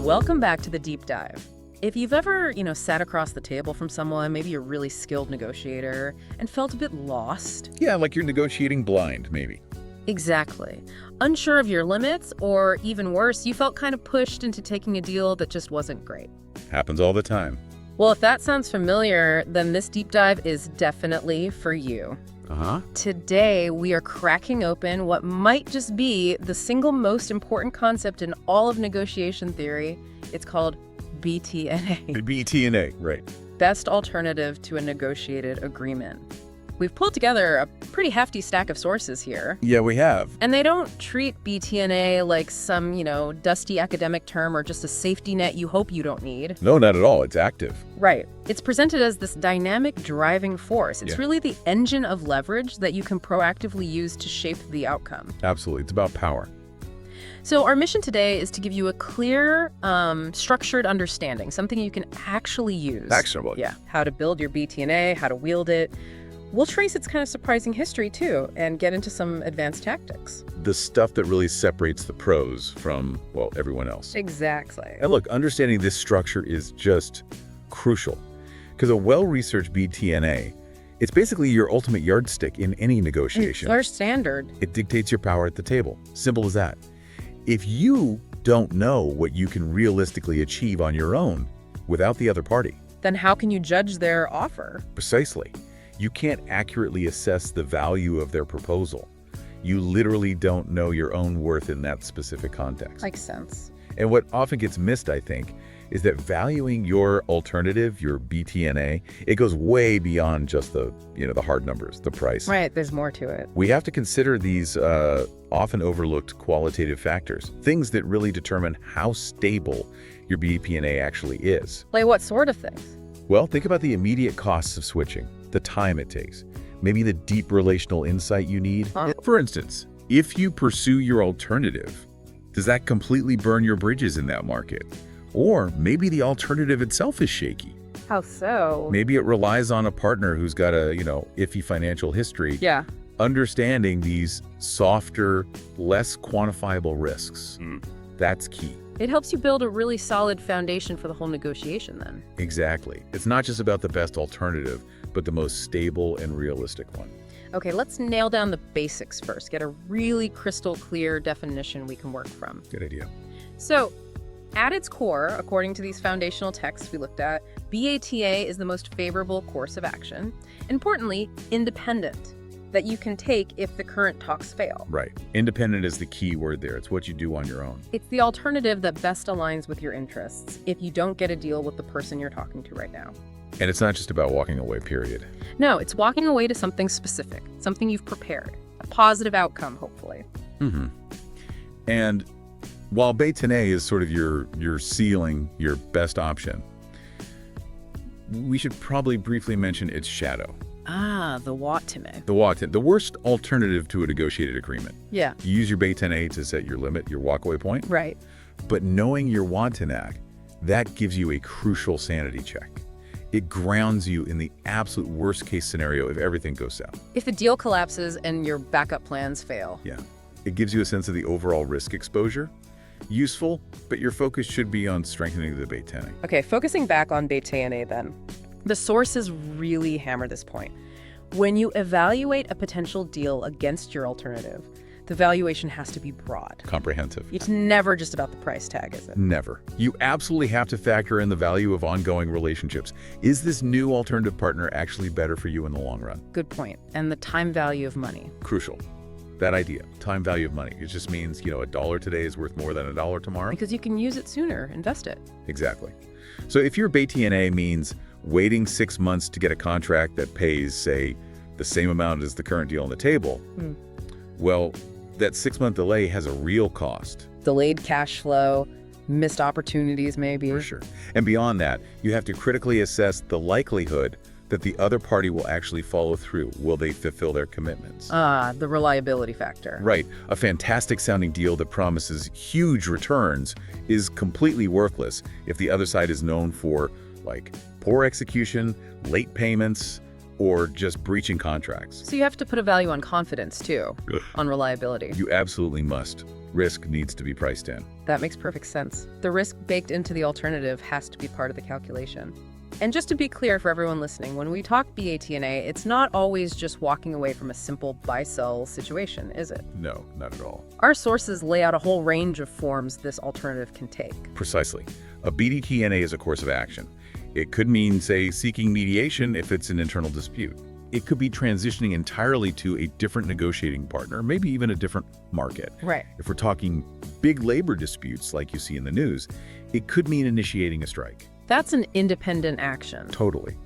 Welcome back to the deep dive. If you've ever, sat across the table from someone, maybe a really skilled negotiator, and felt a bit lost. Yeah, like you're negotiating blind, maybe. Exactly. Unsure of your limits, or even worse, you felt kind of pushed into taking a deal that just wasn't great. Happens all the time. Well, if that sounds familiar, then this deep dive is definitely for you. Today, we are cracking open what might just be the single most important concept in all of negotiation theory. It's called BTNA. BTNA, right. Best alternative to a negotiated agreement. We've pulled together a pretty hefty stack of sources here. Yeah, we have. And they don't treat BTNA like some, dusty academic term or just a safety net you hope you don't need. No, not at all. It's active. Right. It's presented as this dynamic driving force. It's really the engine of leverage that you can proactively use to shape the outcome. Absolutely. It's about power. So our mission today is to give you a clear, structured understanding, something you can actually use. Actionable. Yeah. How to build your BTNA, how to wield it. We'll trace its kind of surprising history, too, and get into some advanced tactics. The stuff that really separates the pros from, well, everyone else. Exactly. And look, understanding this structure is just crucial. Because a well-researched BTNA, it's basically your ultimate yardstick in any negotiation. It's our standard. It dictates your power at the table. Simple as that. If you don't know what you can realistically achieve on your own without the other party, then how can you judge their offer? Precisely. You can't accurately assess the value of their proposal. You literally don't know your own worth in that specific context. Makes sense. And what often gets missed, I think, is that valuing your alternative, your BTNA, it goes way beyond just the hard numbers, the price. Right, there's more to it. We have to consider these often overlooked qualitative factors, things that really determine how stable your BTNA actually is. Like what sort of things? Well, think about the immediate costs of switching, the time it takes, maybe the deep relational insight you need. For instance, if you pursue your alternative, does that completely burn your bridges in that market? Or maybe the alternative itself is shaky. How so? Maybe it relies on a partner who's got a, iffy financial history. Yeah. Understanding these softer, less quantifiable risks. That's key. It helps you build a really solid foundation for the whole negotiation then. Exactly. It's not just about the best alternative, but the most stable and realistic one. Okay, let's nail down the basics first. Get a really crystal clear definition we can work from. Good idea. So, at its core, according to these foundational texts we looked at, BATA is the most favorable course of action. Importantly, independent, that you can take if the current talks fail. Right. Independent is the key word there. It's what you do on your own. It's the alternative that best aligns with your interests if you don't get a deal with the person you're talking to right now. And it's not just about walking away, period. No, it's walking away to something specific, something you've prepared, a positive outcome, hopefully. And while BATNA is sort of your ceiling, your best option, we should probably briefly mention its shadow. Ah, the WATNA. The worst alternative to a negotiated agreement. Yeah. You use your BATNA to set your limit, your walkaway point. Right. But knowing your WATNA, that gives you a crucial sanity check. It grounds you in the absolute worst case scenario if everything goes south. If the deal collapses and your backup plans fail. Yeah. It gives you a sense of the overall risk exposure. Useful, but your focus should be on strengthening the BATNA. Okay, focusing back on BATNA then. The sources really hammer this point. When you evaluate a potential deal against your alternative, the valuation has to be broad. Comprehensive. It's never just about the price tag, is it? Never. You absolutely have to factor in the value of ongoing relationships. Is this new alternative partner actually better for you in the long run? Good point. And the time value of money. Crucial. That idea, time value of money. It just means, a dollar today is worth more than a dollar tomorrow. Because you can use it sooner, invest it. Exactly. So if your BATNA means waiting 6 months to get a contract that pays, say, the same amount as the current deal on the table, well, that 6-month delay has a real cost. Delayed cash flow, missed opportunities maybe. For sure. And beyond that, you have to critically assess the likelihood that the other party will actually follow through. Will they fulfill their commitments? Ah, the reliability factor. Right. A fantastic sounding deal that promises huge returns is completely worthless if the other side is known for, poor execution, late payments, or just breaching contracts. So you have to put a value on confidence, too, on reliability. You absolutely must. Risk needs to be priced in. That makes perfect sense. The risk baked into the alternative has to be part of the calculation. And just to be clear for everyone listening, when we talk BATNA, it's not always just walking away from a simple buy-sell situation, is it? No, not at all. Our sources lay out a whole range of forms this alternative can take. Precisely. A BDTNA is a course of action. It could mean, say, seeking mediation if it's an internal dispute. It could be transitioning entirely to a different negotiating partner, maybe even a different market. Right. If we're talking big labor disputes like you see in the news, it could mean initiating a strike. That's an independent action. Totally.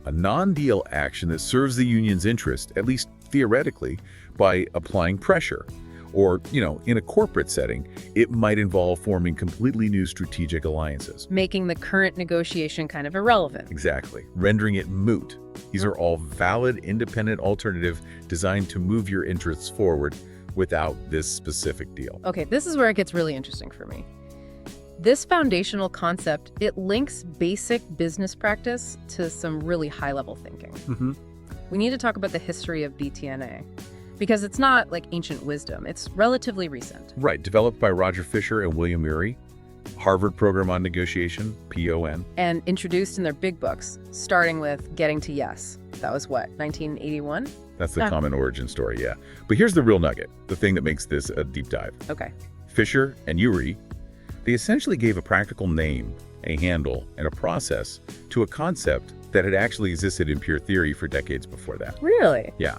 A non-deal action that serves the union's interest, at least theoretically, by applying pressure. Or, in a corporate setting, it might involve forming completely new strategic alliances. Making the current negotiation kind of irrelevant. Exactly. Rendering it moot. These are all valid, independent alternatives designed to move your interests forward without this specific deal. Okay, this is where it gets really interesting for me. This foundational concept, it links basic business practice to some really high-level thinking. We need to talk about the history of BTNA. Because it's not like ancient wisdom, it's relatively recent. Right, developed by Roger Fisher and William Ury, Harvard Program on Negotiation, PON. And introduced in their big books, starting with Getting to Yes. That was what, 1981? That's the common origin story, yeah. But here's the real nugget, the thing that makes this a deep dive. Okay. Fisher and Ury, they essentially gave a practical name, a handle, and a process to a concept that had actually existed in pure theory for decades before that. Really? Yeah.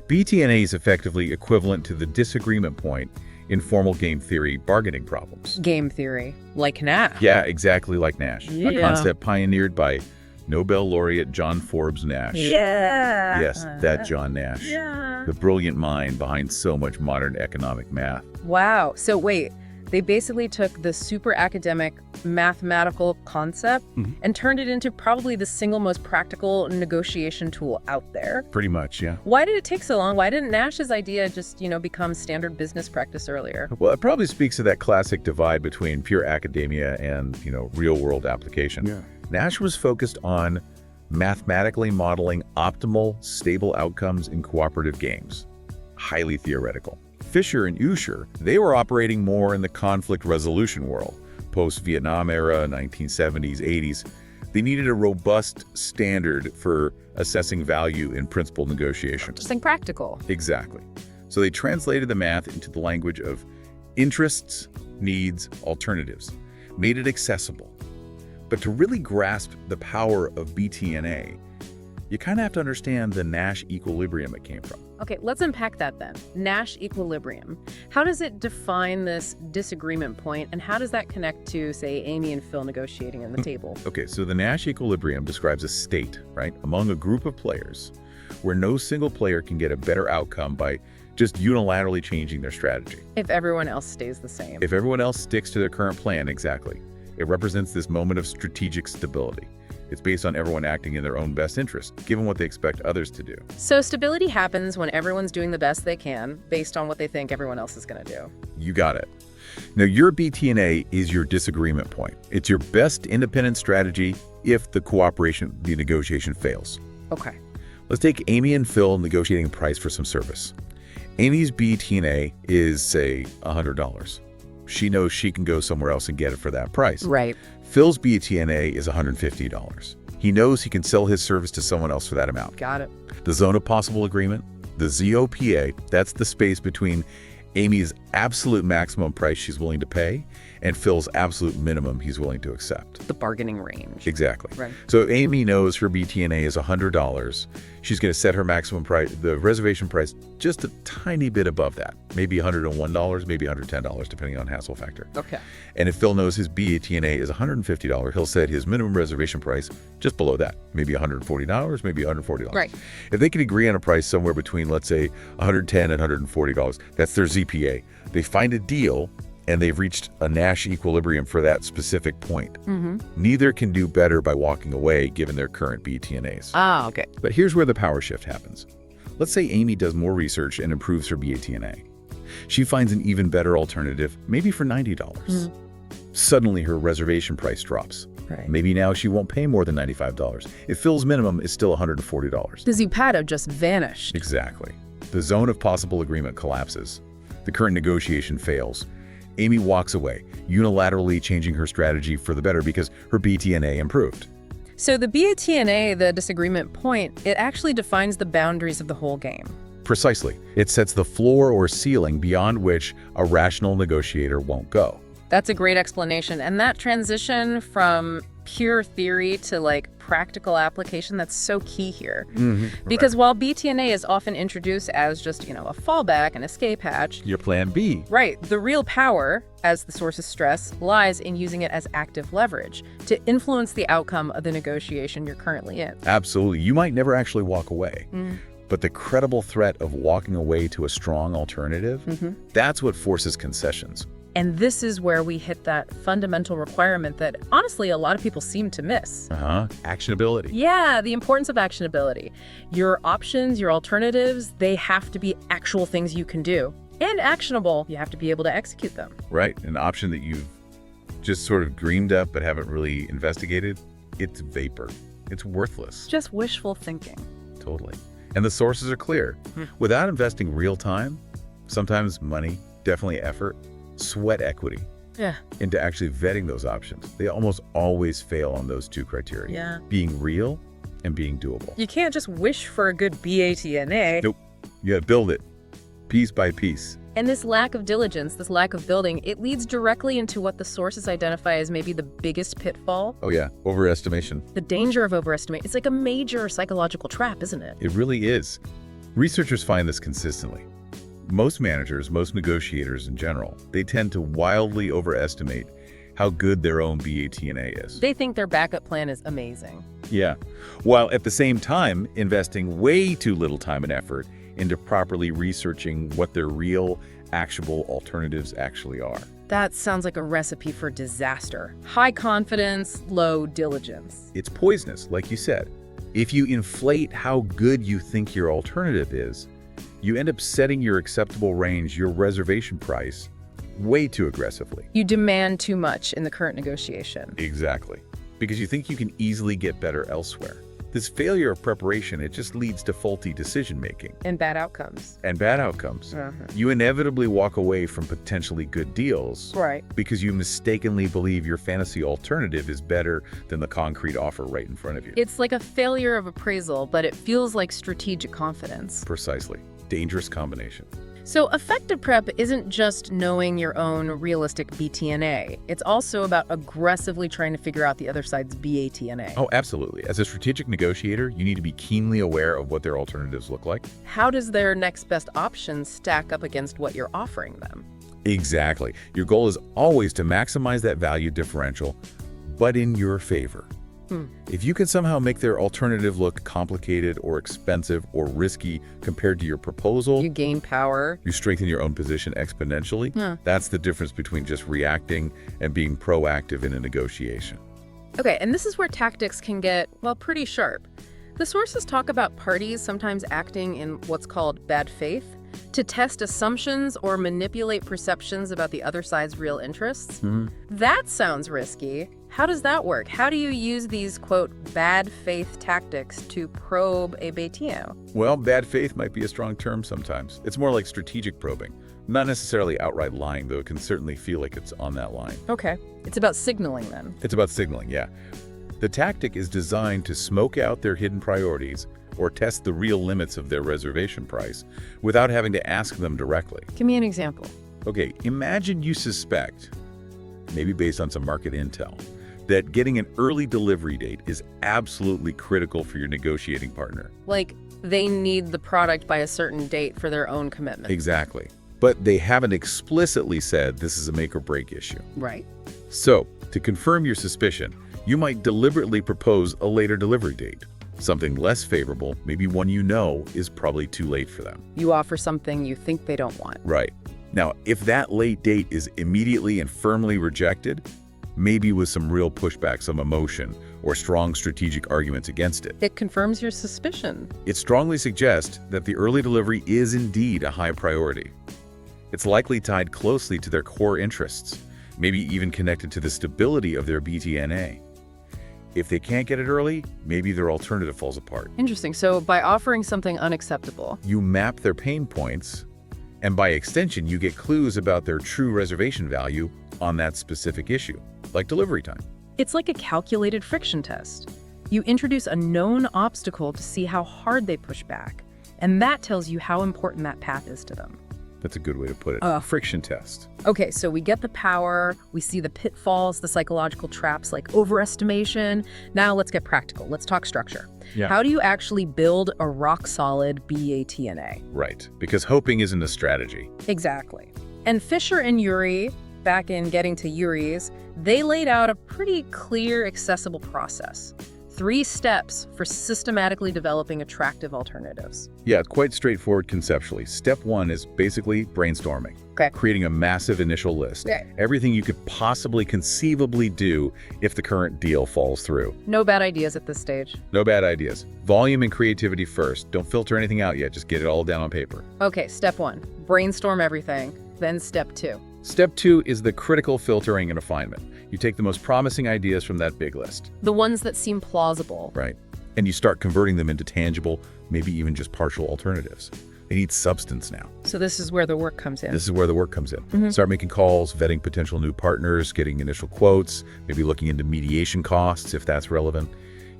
BTNA is effectively equivalent to the disagreement point in formal game theory bargaining problems. Game theory, like Nash. Yeah, exactly like Nash. Yeah. A concept pioneered by Nobel laureate John Forbes Nash. Yeah. Yes, that John Nash. Yeah. The brilliant mind behind so much modern economic math. Wow. So wait, they basically took the super academic mathematical concept and turned it into probably the single most practical negotiation tool out there. Pretty much, yeah. Why did it take so long? Why didn't Nash's idea just, become standard business practice earlier? Well, it probably speaks to that classic divide between pure academia and, real-world application. Yeah. Nash was focused on mathematically modeling optimal, stable outcomes in cooperative games. Highly theoretical. Fisher and Ury, they were operating more in the conflict resolution world. Post-Vietnam era, 1970s, 80s, they needed a robust standard for assessing value in principal negotiation. Something practical. Exactly. So they translated the math into the language of interests, needs, alternatives, made it accessible. But to really grasp the power of BTNA, you kind of have to understand the Nash Equilibrium it came from. Okay, let's unpack that then. Nash Equilibrium. How does it define this disagreement point, and how does that connect to, say, Amy and Phil negotiating at the table? Okay, so the Nash Equilibrium describes a state, right, among a group of players where no single player can get a better outcome by just unilaterally changing their strategy. If everyone else stays the same. If everyone else sticks to their current plan, exactly. It represents this moment of strategic stability. It's based on everyone acting in their own best interest, given what they expect others to do. So stability happens when everyone's doing the best they can, based on what they think everyone else is going to do. You got it. Now, your BTNA is your disagreement point. It's your best independent strategy if the negotiation fails. Okay. Let's take Amy and Phil negotiating a price for some service. Amy's BTNA is, say, $100. She knows she can go somewhere else and get it for that price. Right. Phil's BTNA is $150. He knows he can sell his service to someone else for that amount. Got it. The zone of possible agreement, the ZOPA, that's the space between Amy's absolute maximum price she's willing to pay and Phil's absolute minimum he's willing to accept. The bargaining range. Exactly. Right. So Amy knows her BTNA is $100. She's going to set her maximum price, the reservation price, just a tiny bit above that. Maybe $101, maybe $110, depending on hassle factor. Okay. And if Phil knows his BTNA is $150, he'll set his minimum reservation price just below that. Maybe $140, maybe $140. Right. If they can agree on a price somewhere between, let's say, $110 and $140, that's their ZPA. They find a deal, and they've reached a Nash equilibrium for that specific point. Neither can do better by walking away given their current BTNAs. Ah, okay. But here's where the power shift happens. Let's say Amy does more research and improves her BTNA. She finds an even better alternative, maybe for $90. Suddenly her reservation price drops. Right. Maybe now she won't pay more than $95. If Phil's minimum is still $140. The ZOPA just vanished. Exactly. The zone of possible agreement collapses. The current negotiation fails. Amy walks away, unilaterally changing her strategy for the better because her BTNA improved. So the BATNA, the disagreement point, it actually defines the boundaries of the whole game. Precisely. It sets the floor or ceiling beyond which a rational negotiator won't go. That's a great explanation. And that transition from pure theory to practical application, that's so key here. Because while BTNA is often introduced as just, a fallback, an escape hatch. Your plan B. Right. The real power, as the sources stress, lies in using it as active leverage to influence the outcome of the negotiation you're currently in. Absolutely. You might never actually walk away. But the credible threat of walking away to a strong alternative, that's what forces concessions. And this is where we hit that fundamental requirement that, honestly, a lot of people seem to miss. Actionability. Yeah, the importance of actionability. Your options, your alternatives, they have to be actual things you can do. And actionable, you have to be able to execute them. Right. An option that you've just sort of dreamed up but haven't really investigated, it's vapor. It's worthless. Just wishful thinking. Totally. And the sources are clear. Without investing real time, sometimes money, definitely effort, sweat equity into actually vetting those options, they almost always fail on those two criteria. Being real and being doable. You can't just wish for a good BATNA. Nope. You gotta build it piece by piece. And this lack of diligence, this lack of building, it leads directly into what the sources identify as maybe the biggest pitfall. Oh yeah, overestimation. The danger of overestimate. It's like a major psychological trap, isn't it? It really is. Researchers find this consistently. Most managers, most negotiators in general, they tend to wildly overestimate how good their own BATNA is. They think their backup plan is amazing. Yeah, while at the same time investing way too little time and effort into properly researching what their real, actionable alternatives actually are. That sounds like a recipe for disaster. High confidence, low diligence. It's poisonous, like you said. If you inflate how good you think your alternative is, you end up setting your acceptable range, your reservation price, way too aggressively. You demand too much in the current negotiation. Exactly. Because you think you can easily get better elsewhere. This failure of preparation, it just leads to faulty decision-making. And bad outcomes. You inevitably walk away from potentially good deals. Right. Because you mistakenly believe your fantasy alternative is better than the concrete offer right in front of you. It's like a failure of appraisal, but it feels like strategic confidence. Precisely. Dangerous combination. So effective prep isn't just knowing your own realistic BTNA. It's also about aggressively trying to figure out the other side's BATNA. Oh, absolutely. As a strategic negotiator, you need to be keenly aware of what their alternatives look like. How does their next best option stack up against what you're offering them? Exactly. Your goal is always to maximize that value differential, but in your favor. If you can somehow make their alternative look complicated or expensive or risky compared to your proposal, you gain power. You strengthen your own position exponentially. That's the difference between just reacting and being proactive in a negotiation. Okay, and this is where tactics can get, well, pretty sharp. The sources talk about parties sometimes acting in what's called bad faith to test assumptions or manipulate perceptions about the other side's real interests. That sounds risky. How does that work? How do you use these, quote, bad faith tactics to probe a BATNA? Well, bad faith might be a strong term sometimes. It's more like strategic probing. Not necessarily outright lying, though it can certainly feel like it's on that line. Okay. It's about signaling then. It's about signaling, yeah. The tactic is designed to smoke out their hidden priorities or test the real limits of their reservation price without having to ask them directly. Give me an example. Okay, imagine you suspect, maybe based on some market intel, that getting an early delivery date is absolutely critical for your negotiating partner. Like, they need the product by a certain date for their own commitment. Exactly. But they haven't explicitly said this is a make or break issue. Right. So, to confirm your suspicion, you might deliberately propose a later delivery date. Something less favorable, maybe one you know is probably too late for them. You offer something you think they don't want. Right. Now, if that late date is immediately and firmly rejected, maybe with some real pushback, some emotion, or strong strategic arguments against it, it confirms your suspicion. It strongly suggests that the early delivery is indeed a high priority. It's likely tied closely to their core interests, maybe even connected to the stability of their BTNA. If they can't get it early, maybe their alternative falls apart. Interesting. So by offering something unacceptable, You map their pain points, and by extension, you get clues about their true reservation value on that specific issue, like delivery time. it's like a calculated friction test. You introduce a known obstacle to see how hard they push back, and that tells you how important that path is to them. That's a good way to put it. Friction test. Okay, so we get the power, we see the pitfalls, the psychological traps like overestimation. Now let's get practical. Let's talk structure. Yeah. How do you actually build a rock-solid BATNA? Right, because hoping isn't a strategy. Exactly. And Fisher and Ury, back in Getting to Ury's, they laid out a pretty clear, accessible process. 3 steps for systematically developing attractive alternatives. Yeah, it's quite straightforward conceptually. Step 1 is basically brainstorming. Okay. Creating a massive initial list. Yeah. Everything you could possibly conceivably do if the current deal falls through. No bad ideas at this stage. No bad ideas. Volume and creativity first. Don't filter anything out yet. Just get it all down on paper. Okay, step 1, brainstorm everything. Then step 2. Step 2 is the critical filtering and refinement. You take the most promising ideas from that big list. The ones that seem plausible. Right. And you start converting them into tangible, maybe even just partial alternatives. They need substance now. So this is where the work comes in. This is where the work comes in. Start making calls, vetting potential new partners, getting initial quotes, maybe looking into mediation costs if that's relevant.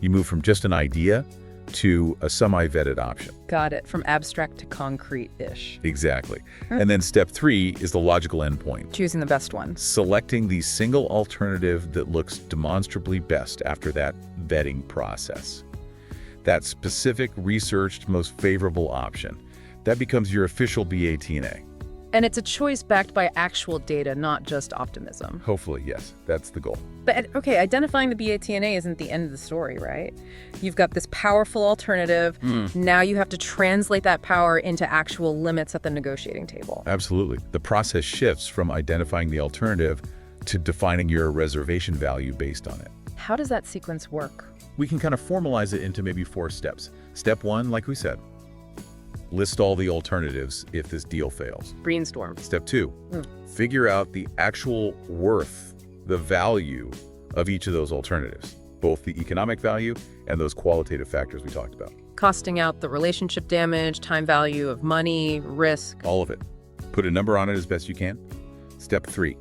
You move from just an idea to a semi-vetted option. Got it. From abstract to concrete-ish. Exactly. And then step 3 is the logical endpoint. Choosing the best one. Selecting the single alternative that looks demonstrably best after that vetting process. That specific, researched, most favorable option. That becomes your official BATNA. And it's a choice backed by actual data, not just optimism. Hopefully, yes. That's the goal. But okay, identifying the BATNA isn't the end of the story, right? You've got this powerful alternative. Now you have to translate that power into actual limits at the negotiating table. Absolutely. The process shifts from identifying the alternative to defining your reservation value based on it. How does that sequence work? We can kind of formalize it into maybe 4 steps. Step 1, like we said, list all the alternatives if this deal fails. Brainstorm. Step 2, figure out the actual worth, the value of each of those alternatives, both the economic value and those qualitative factors we talked about. Costing out the relationship damage, time value of money, risk. All of it. Put a number on it as best you can. Step 3,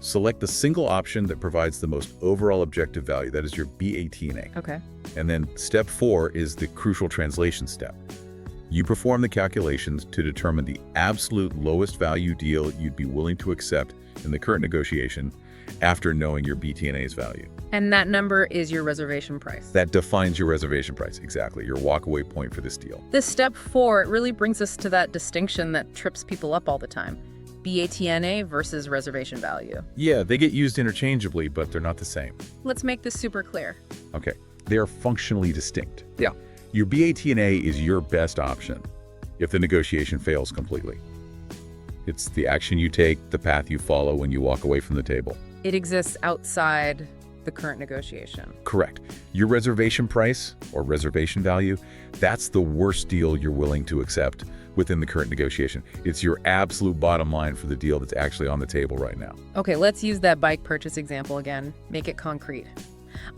select the single option that provides the most overall objective value. That is your BATNA. Okay. And then step 4 is the crucial translation step. You perform the calculations to determine the absolute lowest value deal you'd be willing to accept in the current negotiation after knowing your BTNA's value. And that number is your reservation price. That defines your reservation price, exactly, your walkaway point for this deal. This step 4, it really brings us to that distinction that trips people up all the time. BATNA versus reservation value. Yeah, they get used interchangeably, but they're not the same. Let's make this super clear. Okay, they are functionally distinct. Yeah. Your BATNA is your best option if the negotiation fails completely. It's the action you take, the path you follow when you walk away from the table. It exists outside the current negotiation. Correct. Your reservation price or reservation value, that's the worst deal you're willing to accept within the current negotiation. It's your absolute bottom line for the deal that's actually on the table right now. Okay, let's use that bike purchase example again. Make it concrete.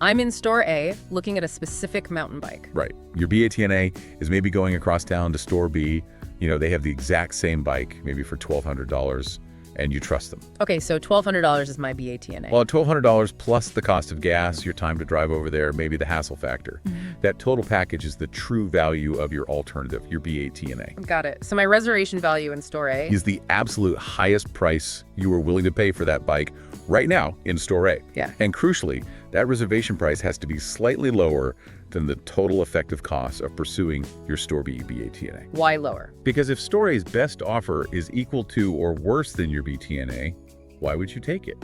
I'm in store A, looking at a specific mountain bike. Right. Your BATNA is maybe going across town to store B. You know, they have the exact same bike, maybe for $1,200, and you trust them. Okay, so $1,200 is my BATNA. Well, $1,200 plus the cost of gas, your time to drive over there, maybe the hassle factor. That total package is the true value of your alternative, your BATNA. Got it. So my reservation value in store A Is the absolute highest price you are willing to pay for that bike right now in store A. Yeah. And crucially, that reservation price has to be slightly lower than the total effective cost of pursuing your store B BATNA. Why lower? Because if store A's best offer is equal to or worse than your BTNA, why would you take it?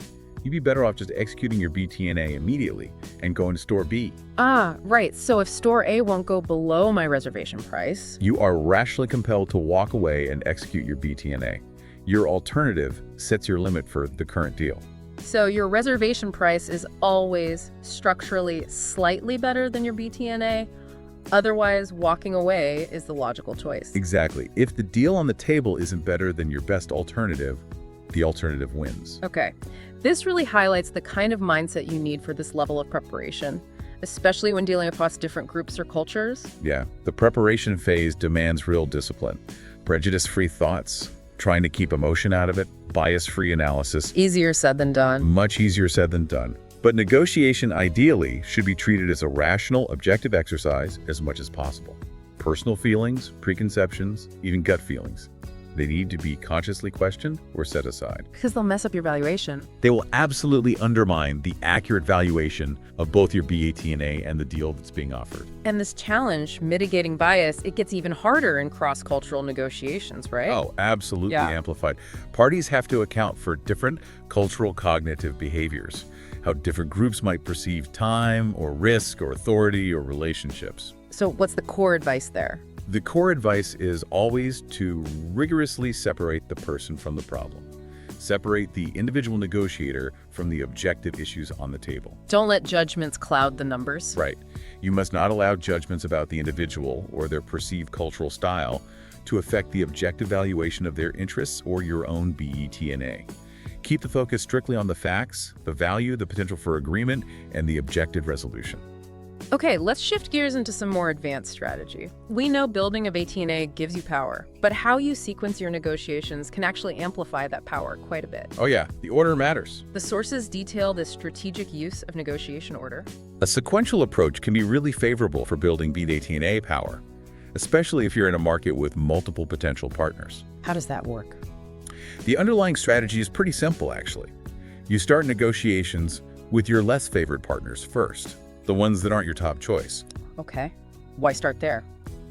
You'd be better off just executing your BTNA immediately and going to store B. Ah, right. So if store A won't go below my reservation price, You are rationally compelled to walk away and execute your BTNA. Your alternative sets your limit for the current deal. so your reservation price is always structurally slightly better than your BTNA. Otherwise, walking away is the logical choice. Exactly. If the deal on the table isn't better than your best alternative, the alternative wins. Okay. This really highlights the kind of mindset you need for this level of preparation. especially when dealing across different groups or cultures. Yeah, the preparation phase demands real discipline. Prejudice-free thoughts, trying to keep emotion out of it, bias-free analysis. Easier said than done. Much easier said than done. But negotiation, ideally, should be treated as a rational, objective exercise as much as possible. Personal feelings, preconceptions, even gut feelings. They need to be consciously questioned or set aside. Because they'll mess up your valuation. They will absolutely undermine the accurate valuation of both your BATNA and the deal that's being offered. And this challenge, mitigating bias, it gets even harder in cross-cultural negotiations, right? Oh, absolutely amplified. Parties have to account for different cultural cognitive behaviors, how different groups might perceive time or risk or authority or relationships. So what's the core advice there? The core advice is always to rigorously separate the person from the problem. Separate the individual negotiator from the objective issues on the table. Don't let judgments cloud the numbers. Right. You must not allow judgments about the individual or their perceived cultural style to affect the objective valuation of their interests or your own BETNA. Keep the focus strictly on the facts, the value, the potential for agreement, and the objective resolution. Okay, let's shift gears into some more advanced strategy. We know building a BATNA gives you power, but how you sequence your negotiations can actually amplify that power quite a bit. Oh yeah, the order matters. The sources detail the strategic use of negotiation order. A sequential approach can be really favorable for building BATNA power, especially if you're in a market with multiple potential partners. How does that work? The underlying strategy is pretty simple, actually. You start negotiations with your less favored partners first, the ones that aren't your top choice. Okay, why start there?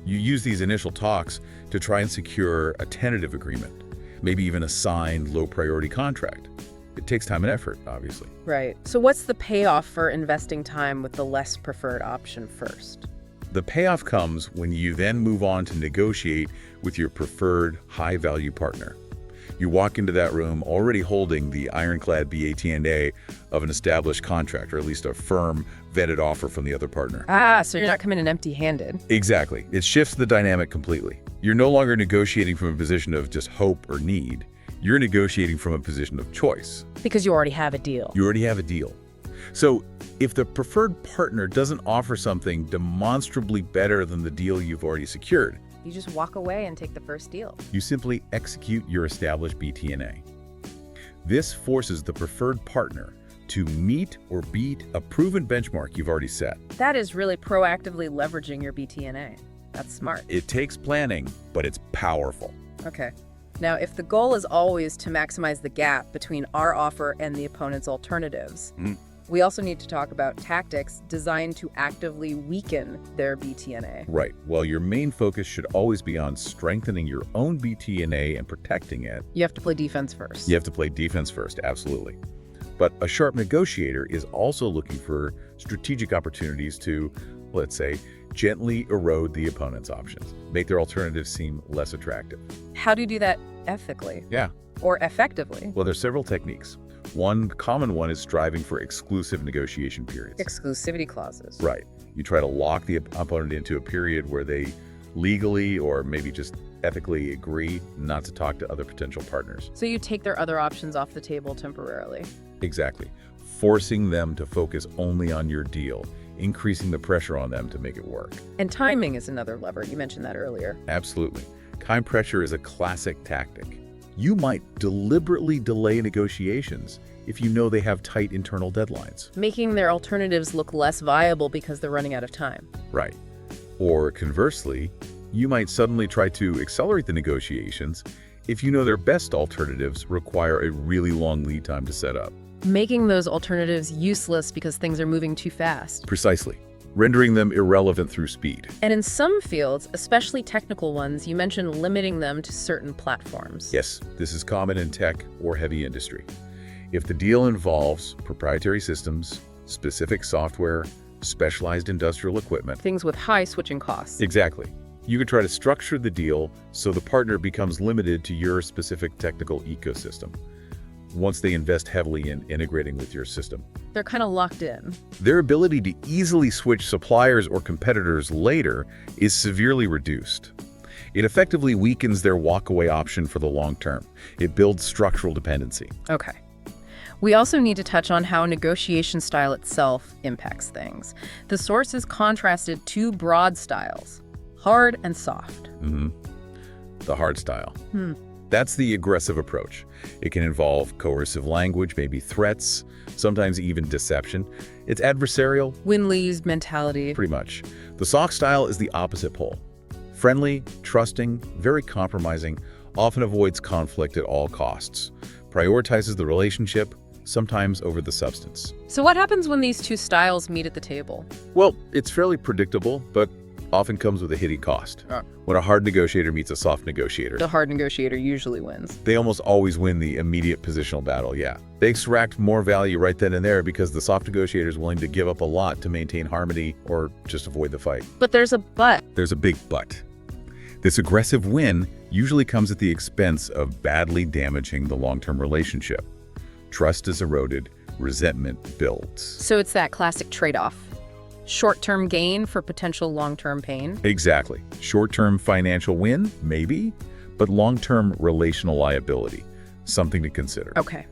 You use these initial talks to try and secure a tentative agreement, maybe even a signed low-priority contract. It takes time and effort, obviously. Right. So what's the payoff for investing time with the less preferred option first? The payoff comes when you then move on to negotiate with your preferred high-value partner. You walk into that room already holding the ironclad BATNA of an established contract, or at least a firm, vetted offer from the other partner. So you're not coming in empty-handed. Exactly. It shifts the dynamic completely. You're no longer negotiating from a position of just hope or need. You're negotiating from a position of choice. Because you already have a deal. You already have a deal. So if the preferred partner doesn't offer something demonstrably better than the deal you've already secured, you just walk away and take the first deal. You simply execute your established BTNA. This forces the preferred partner to meet or beat a proven benchmark you've already set. That is really proactively leveraging your BTNA. That's smart. It takes planning, but it's powerful. Okay. Now, if the goal is always to maximize the gap between our offer and the opponent's alternatives, we also need to talk about tactics designed to actively weaken their BTNA. Right. Well, your main focus should always be on strengthening your own BTNA and protecting it. You have to play defense first. You have to play defense first, absolutely. But a sharp negotiator is also looking for strategic opportunities to, let's say, gently erode the opponent's options, make their alternatives seem less attractive. How do you do that ethically? Yeah. Or effectively? Well, there's several techniques. One common one is striving for exclusive negotiation periods. Exclusivity clauses. Right. You try to lock the opponent into a period where they legally or maybe just ethically agree not to talk to other potential partners. So you take their other options off the table temporarily. Exactly. Forcing them to focus only on your deal, increasing the pressure on them to make it work. And timing is another lever. You mentioned that earlier. Absolutely. Time pressure is a classic tactic. You might deliberately delay negotiations if you know they have tight internal deadlines. Making their alternatives look less viable because they're running out of time. Right. Or conversely, you might suddenly try to accelerate the negotiations if you know their best alternatives require a really long lead time to set up. Making those alternatives useless because things are moving too fast. Precisely. Rendering them irrelevant through speed. And in some fields, especially technical ones, you mentioned limiting them to certain platforms. Yes, this is common in tech or heavy industry. If the deal involves proprietary systems, specific software, specialized industrial equipment. Things with high switching costs. Exactly. You could try to structure the deal so the partner becomes limited to your specific technical ecosystem. Once they invest heavily in integrating with your system, they're kind of locked in. Their ability to easily switch suppliers or competitors later is severely reduced. It effectively weakens their walkaway option for the long term. It builds structural dependency. Okay. We also need to touch on how negotiation style itself impacts things. The sources contrasted two broad styles, hard and soft. The hard style. That's the aggressive approach. It can involve coercive language, maybe threats, sometimes even deception. It's adversarial. Win-lose mentality. Pretty much. The soft style is the opposite pole. Friendly, trusting, very compromising, often avoids conflict at all costs, prioritizes the relationship, sometimes over the substance. So what happens when these two styles meet at the table? Well, it's fairly predictable, but often comes with a hidden cost. When a hard negotiator meets a soft negotiator, The hard negotiator usually wins. they almost always win the immediate positional battle, yeah. They extract more value right then and there because the soft negotiator is willing to give up a lot to maintain harmony or just avoid the fight. But there's a but. There's a big but. This aggressive win usually comes at the expense of badly damaging the long-term relationship. Trust is eroded, resentment builds. So it's that classic trade-off. Short-term gain for potential long-term pain. Exactly. Short-term financial win, maybe, but long-term relational liability. Something to consider. Okay.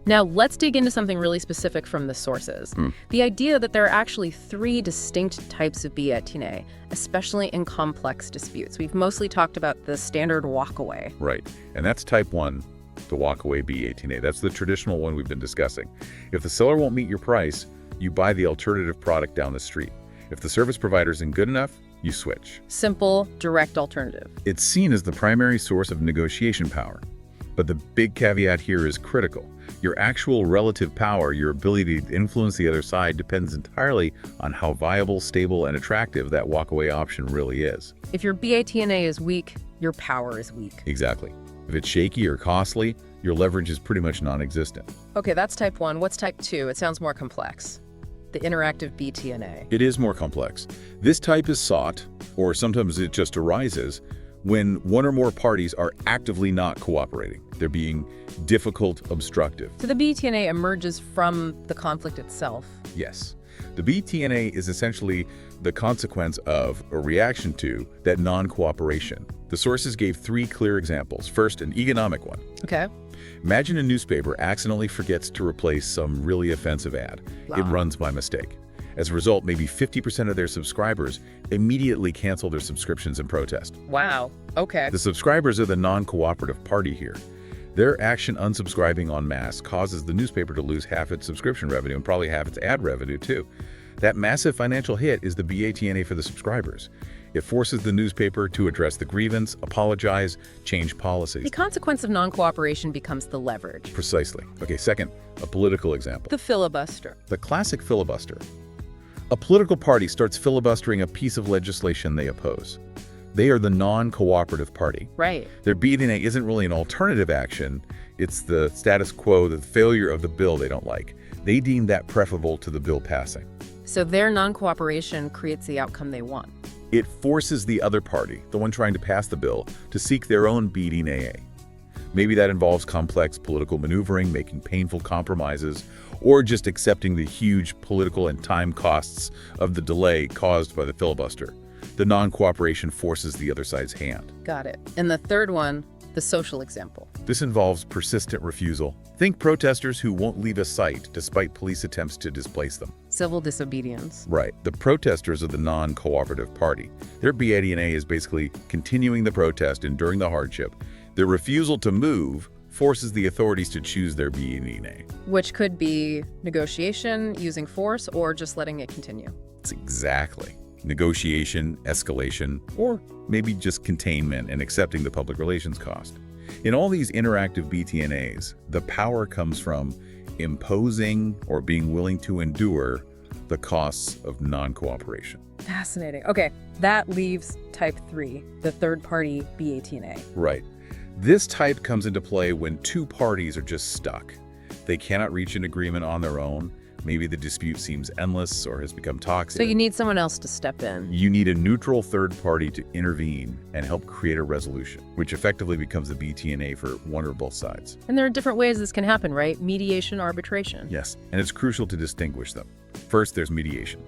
Now let's dig into something really specific from the sources. The idea that there are actually three distinct types of BATNA, especially in complex disputes. We've mostly talked about the standard walkaway. Right. And that's type 1, the walkaway BATNA. That's the traditional one we've been discussing. If the seller won't meet your price, you buy the alternative product down the street. If the service provider isn't good enough, you switch. Simple, direct alternative. It's seen as the primary source of negotiation power. But the big caveat here is critical. Your actual relative power, your ability to influence the other side, depends entirely on how viable, stable, and attractive that walkaway option really is. If your BATNA is weak, your power is weak. Exactly. If it's shaky or costly, your leverage is pretty much non-existent. Okay, that's type 1. What's type 2? It sounds more complex. The interactive BTNA. It is more complex. This type is sought, or sometimes it just arises, when one or more parties are actively not cooperating. They're being difficult, obstructive. So the BTNA emerges from the conflict itself. Yes. The BTNA is essentially the consequence of, or reaction to, that non-cooperation. The sources gave 3 clear examples. First, an economic one. Okay. Imagine a newspaper accidentally forgets to replace some really offensive ad. It runs by mistake. As a result, maybe 50% of their subscribers immediately cancel their subscriptions in protest. Wow. Okay. The subscribers are the non-cooperative party here. Their action unsubscribing en masse causes the newspaper to lose half its subscription revenue and probably half its ad revenue too. That massive financial hit is the BATNA for the subscribers. It forces the newspaper to address the grievance, apologize, change policies. The consequence of non-cooperation becomes the leverage. Precisely. Okay, second, a political example. The filibuster. The classic filibuster. A political party starts filibustering a piece of legislation they oppose. They are the non-cooperative party. Right. Their BATNA isn't really an alternative action. It's the status quo, the failure of the bill they don't like. They deem that preferable to the bill passing. So their non-cooperation creates the outcome they want. It forces the other party, the one trying to pass the bill, to seek their own BATNA. Maybe that involves complex political maneuvering, making painful compromises, or just accepting the huge political and time costs of the delay caused by the filibuster. The non-cooperation forces the other side's hand. Got it. And the third one, the social example. This involves persistent refusal. Think protesters who won't leave a site despite police attempts to displace them. Civil disobedience. Right. The protesters are the non-cooperative party. Their BATNA is basically continuing the protest enduring the hardship. Their refusal to move forces the authorities to choose their BATNA. Which could be negotiation, using force, or just letting it continue. It's exactly. Negotiation, escalation, or maybe just containment and accepting the public relations cost. In all these interactive BATNAs, the power comes from imposing or being willing to endure the costs of non-cooperation. Fascinating. Okay, that leaves type 3, the third-party BATNA. Right. This type comes into play when two parties are just stuck. They cannot reach an agreement on their own. Maybe the dispute seems endless or has become toxic. So you need someone else to step in. You need a neutral third party to intervene and help create a resolution, which effectively becomes the BATNA for one or both sides. And there are different ways this can happen, right? Mediation, arbitration. Yes, and it's crucial to distinguish them. First, there's mediation.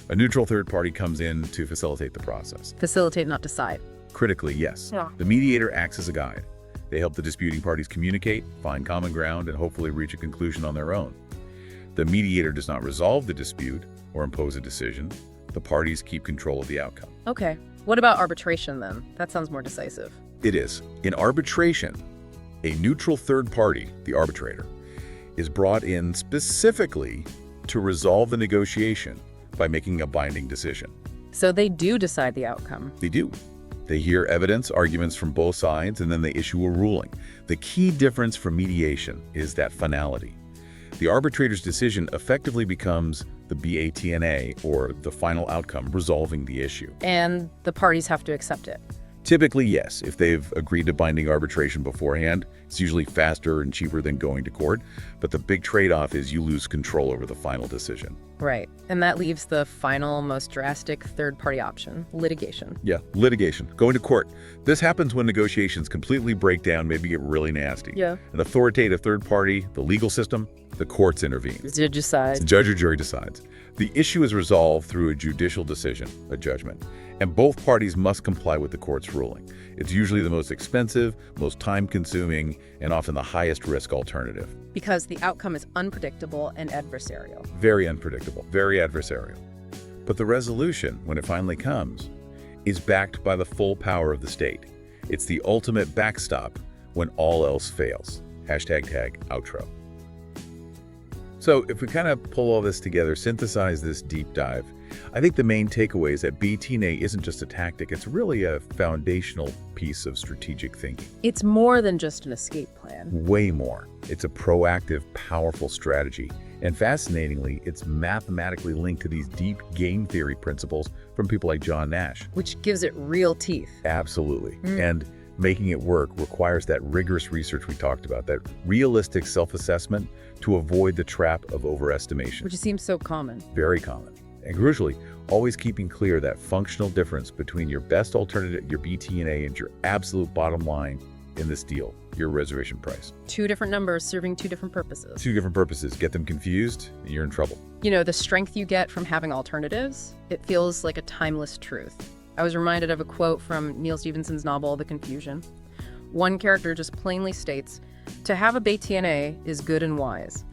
A neutral third party comes in to facilitate the process. Facilitate, not decide. Critically, yes. Yeah. The mediator acts as a guide. They help the disputing parties communicate, find common ground, and hopefully reach a conclusion on their own. The mediator does not resolve the dispute or impose a decision. The parties keep control of the outcome. Okay. What about arbitration then? That sounds more decisive. It is. In arbitration, a neutral third party, the arbitrator, is brought in specifically to resolve the negotiation by making a binding decision. So they do decide the outcome. They do. They hear evidence, arguments from both sides, and then they issue a ruling. The key difference from mediation is that finality. The arbitrator's decision effectively becomes the BATNA, or the final outcome, resolving the issue. And the parties have to accept it. Typically, yes. If they've agreed to binding arbitration beforehand, it's usually faster and cheaper than going to court. But the big trade-off is you lose control over the final decision. Right. And that leaves the final, most drastic third-party option, litigation. Yeah, litigation. Going to court. This happens when negotiations completely break down, maybe get really nasty. Yeah. An authoritative third party, the legal system, the courts intervene. The judge decides. The judge or jury decides. The issue is resolved through a judicial decision, a judgment, and both parties must comply with the court's ruling. It's usually the most expensive, most time-consuming, and often the highest-risk alternative. Because the outcome is unpredictable and adversarial. Very unpredictable, very adversarial. But the resolution, when it finally comes, is backed by the full power of the state. It's the ultimate backstop when all else fails. #outro. So if we kind of pull all this together, synthesize this deep dive, I think the main takeaway is that BATNA isn't just a tactic, it's really a foundational piece of strategic thinking. It's more than just an escape plan. Way more. It's a proactive, powerful strategy. And fascinatingly, it's mathematically linked to these deep game theory principles from people like John Nash. Which gives it real teeth. Absolutely. And making it work requires that rigorous research we talked about, that realistic self-assessment to avoid the trap of overestimation. Which seems so common. Very common. And crucially, always keeping clear that functional difference between your best alternative, your BATNA, and your absolute bottom line in this deal, your reservation price. Two different numbers serving two different purposes. Two different purposes. Get them confused, and you're in trouble. You know, the strength you get from having alternatives, it feels like a timeless truth. I was reminded of a quote from Neil Stephenson's novel, The Confusion. One character just plainly states, "To have a BATNA is good and wise."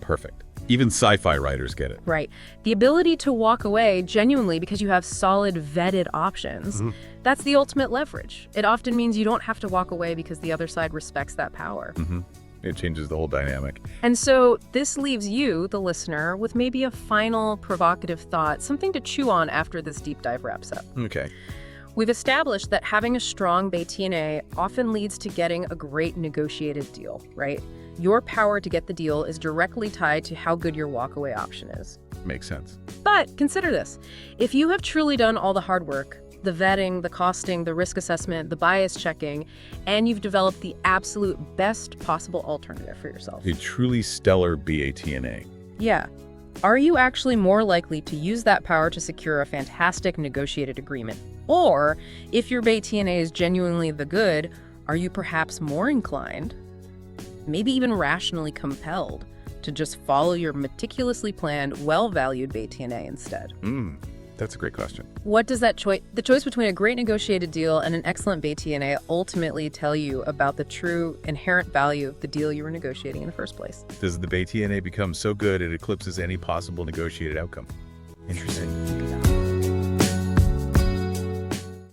Perfect. Even sci-fi writers get it. Right. The ability to walk away genuinely because you have solid, vetted options. That's the ultimate leverage. It often means you don't have to walk away because the other side respects that power. It changes the whole dynamic. And so this leaves you, the listener, with maybe a final provocative thought, something to chew on after this deep dive wraps up. Okay. We've established that having a strong BATNA often leads to getting a great negotiated deal, right? Your power to get the deal is directly tied to how good your walkaway option is. Makes sense. But consider this. If you have truly done all the hard work, the vetting, the costing, the risk assessment, the bias checking, and you've developed the absolute best possible alternative for yourself. A truly stellar BATNA. Yeah. Are you actually more likely to use that power to secure a fantastic negotiated agreement? Or, if your BATNA is genuinely the good, are you perhaps more inclined, maybe even rationally compelled, to just follow your meticulously planned, well-valued BATNA instead? That's a great question. What does the choice between a great negotiated deal and an excellent BATNA ultimately tell you about the true inherent value of the deal you were negotiating in the first place? Does the BATNA become so good it eclipses any possible negotiated outcome? Interesting.